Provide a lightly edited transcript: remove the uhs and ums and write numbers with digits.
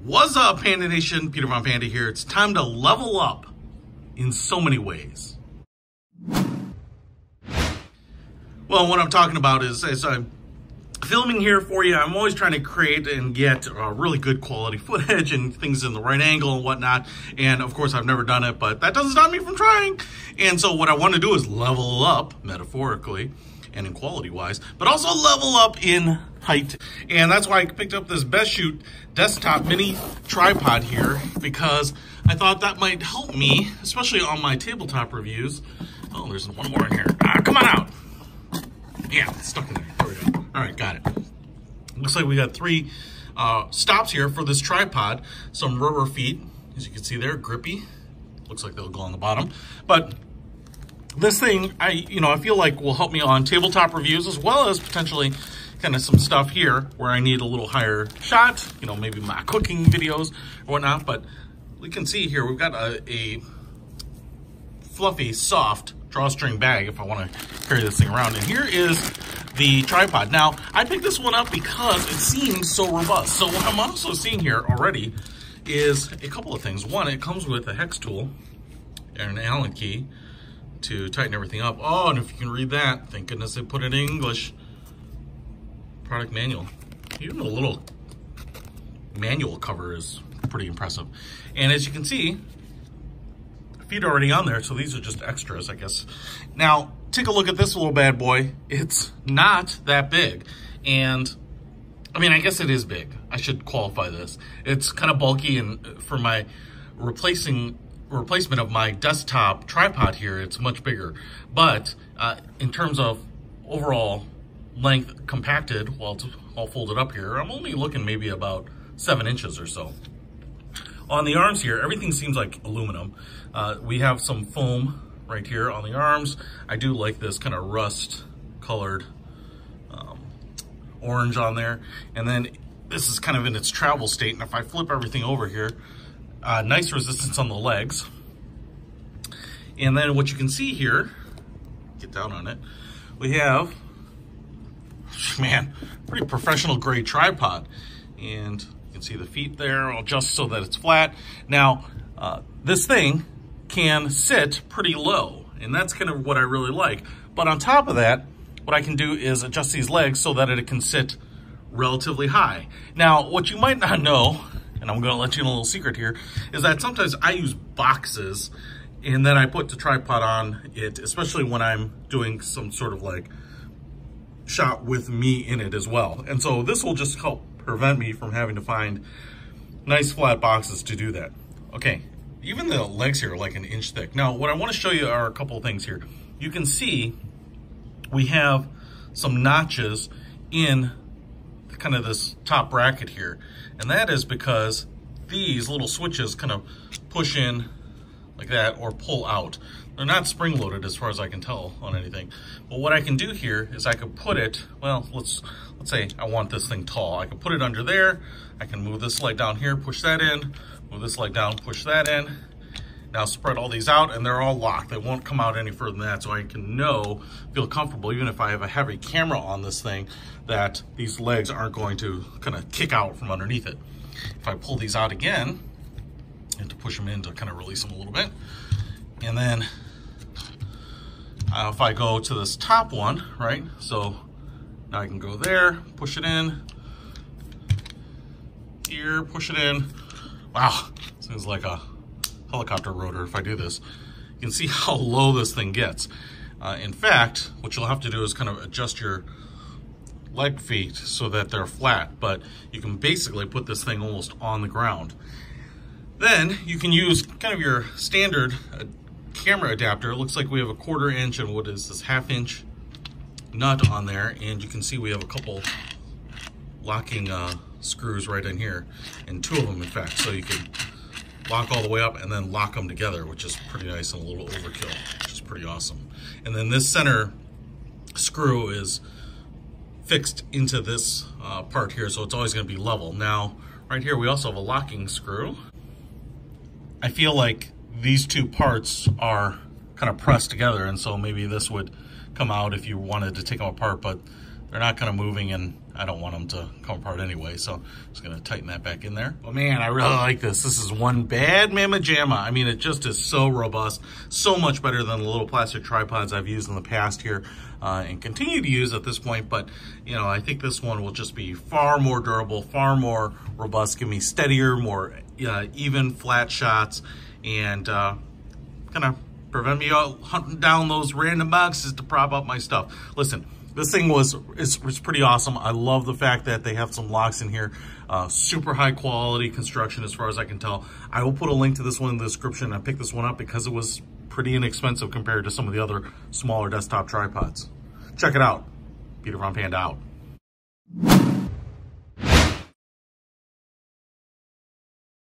What's up, Panda Nation? Peter Von Panda here. It's time to level up in so many ways. Well, what I'm talking about is as I'm filming here for you, I'm always trying to create and get really good quality footage and things in the right angle and whatnot. And of course, I've never done it, but that doesn't stop me from trying. And so what I want to do is level up metaphorically and in quality-wise, but also level up in height. And that's why I picked up this Bestshoot desktop mini tripod here, because I thought that might help me, especially on my tabletop reviews. Oh, there's one more in here. Come on out. Yeah, it's stuck in there. There we go. All right, got it. Looks like we got 3 stops here for this tripod. Some rubber feet, as you can see there, grippy. Looks like they'll go on the bottom. But this thing, I feel like will help me on tabletop reviews, as well as potentially kind of some stuff here where I need a little higher shot, maybe my cooking videos or whatnot. But we can see here, we've got a fluffy, soft drawstring bag if I want to carry this thing around. And here is the tripod. Now, I picked this one up because it seems so robust. So what I'm also seeing here already is a couple of things. One, it comes with a hex tool and an Allen key to tighten everything up. Oh, and if you can read that, thank goodness they put it in English. Product manual. Even the little manual cover is pretty impressive. And as you can see, feet are already on there, so these are just extras, I guess. Now, take a look at this little bad boy. It's not that big. And, I mean, I guess it is big. I should qualify this. It's kind of bulky, and for my replacement of my desktop tripod here, it's much bigger. But in terms of overall length compacted, while it's all folded up here, I'm only looking maybe about 7 inches or so. On the arms here, everything seems like aluminum. We have some foam right here on the arms. I do like this kind of rust colored orange on there. And then this is kind of in its travel state. And if I flip everything over here, nice resistance on the legs. And then what you can see here, get down on it, we have, man, pretty professional grade tripod. And you can see the feet there. I'll adjust so that it's flat. Now, this thing can sit pretty low, and that's kind of what I really like. But on top of that, what I can do is adjust these legs so that it can sit relatively high. Now, what you might not know, and I'm gonna let you in a little secret here, is that sometimes I use boxes and then I put the tripod on it, especially when I'm doing some sort of like shot with me in it as well. And so this will just help prevent me from having to find nice flat boxes to do that. Okay, even the legs here are like an inch thick. Now, what I want to show you are a couple of things here. You can see we have some notches in kind of this top bracket here. And that is because these little switches kind of push in like that or pull out. They're not spring loaded as far as I can tell on anything. But what I can do here is I could put it, well, let's say I want this thing tall. I can put it under there. I can move this leg down here, push that in, move this leg down, push that in. Now spread all these out and they're all locked. They won't come out any further than that, so I can feel comfortable, even if I have a heavy camera on this thing, that these legs aren't going to kind of kick out from underneath it. If I pull these out again, and to push them in to kind of release them a little bit. And then if I go to this top one, right? So now I can go there, push it in, here, push it in. Wow, seems like a helicopter rotor if I do this. You can see how low this thing gets. In fact, what you'll have to do is kind of adjust your leg feet so that they're flat, but you can basically put this thing almost on the ground. Then you can use kind of your standard camera adapter. It looks like we have a 1/4 inch and what is this, 1/2 inch nut on there, and you can see we have a couple locking screws right in here, and 2 of them in fact, so you can lock all the way up and then lock them together, which is pretty nice and a little overkill, which is pretty awesome. And then this center screw is fixed into this part here, so it's always going to be level. Now, right here we also have a locking screw. I feel like these 2 parts are kind of pressed together, and so maybe this would come out if you wanted to take them apart, but they're not kind of moving, and I don't want them to come apart anyway, so I'm just gonna tighten that back in there. Oh man, I really like this. This is one bad mamma jamma. I mean, it just is so robust, so much better than the little plastic tripods I've used in the past here and continue to use at this point. But, you know, I think this one will just be far more durable, far more robust, give me steadier, more even flat shots, and kind of prevent me hunting down those random boxes to prop up my stuff. Listen, this thing is pretty awesome. I love the fact that they have some locks in here. Super high quality construction as far as I can tell. I will put a link to this one in the description. I picked this one up because it was pretty inexpensive compared to some of the other smaller desktop tripods. Check it out. Peter Von Panda out.